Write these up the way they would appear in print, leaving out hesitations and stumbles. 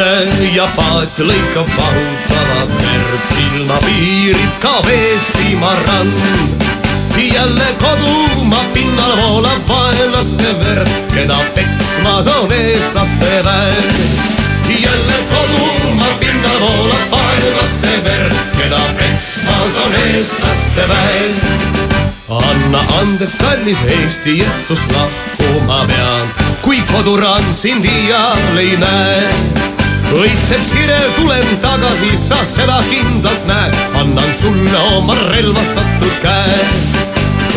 pime ja paat lõikab vahutavat verd, silma piirib ka Eestimaa rand. Jälle kodumaa pinnal voolab vaenlaste verd, keda peksmas on eestlaste väed. Jälle kodumaa pinnal voolab vaenlaste verd, keda peksmas on eestlaste väed. Anna andeks, kallis Eesti, Jeesus lahkuma pean, kui kodurand sind iial ei näe. Õitseb sirel, tulen tagasi, sa seda kindlalt näed, annan sulle oma relvastatud käe.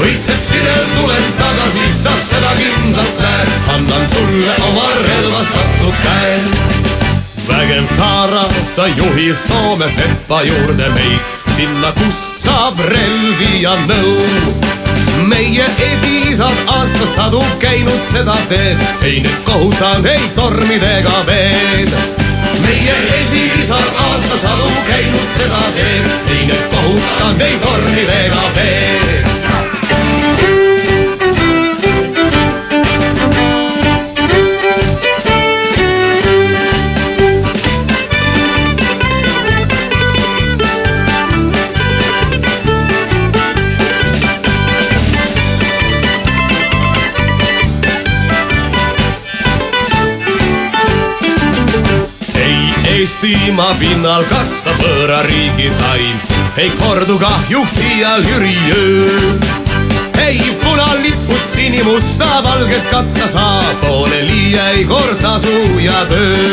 Õitseb sirel, tulen tagasi, sa seda kindlalt näed, annan sulle oma relvastatud käe. Vägev Taara, sa juhi Soome sepa juurde meid, sinna kust saab relvi ja nõu. Meie esisad aastasadu käinud seda teed, ei need kohutanud ei tormidega veed. Meie esisad aastasadu käinud seda teed, ei need kohutanud ei tormidega veed. Eestimaa pinnal kasvab võõra riigi taim, ei kordu kahjuks iial Jüri öö. Ei punalipud sinimusta valget katta saa, pooleli ei kord tasu ja töö.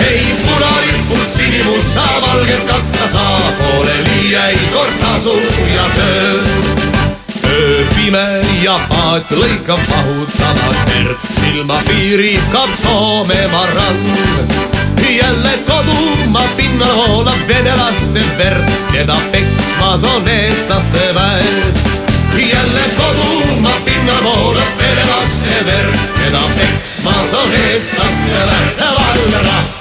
Ei punalipud sinimusta valget katta saa, pooleli ei kord tasu ja töö. Öö pime ja paat lõikab vahutavat verd, silma piirib ka Soomemaa rand. Jälle kodumaa pinnal voolab venelaste verd, keda peksmas on eestlaste väed. Jälle kodumaa pinnal voolab venelaste verd, keda peksmas on eestlaste väed.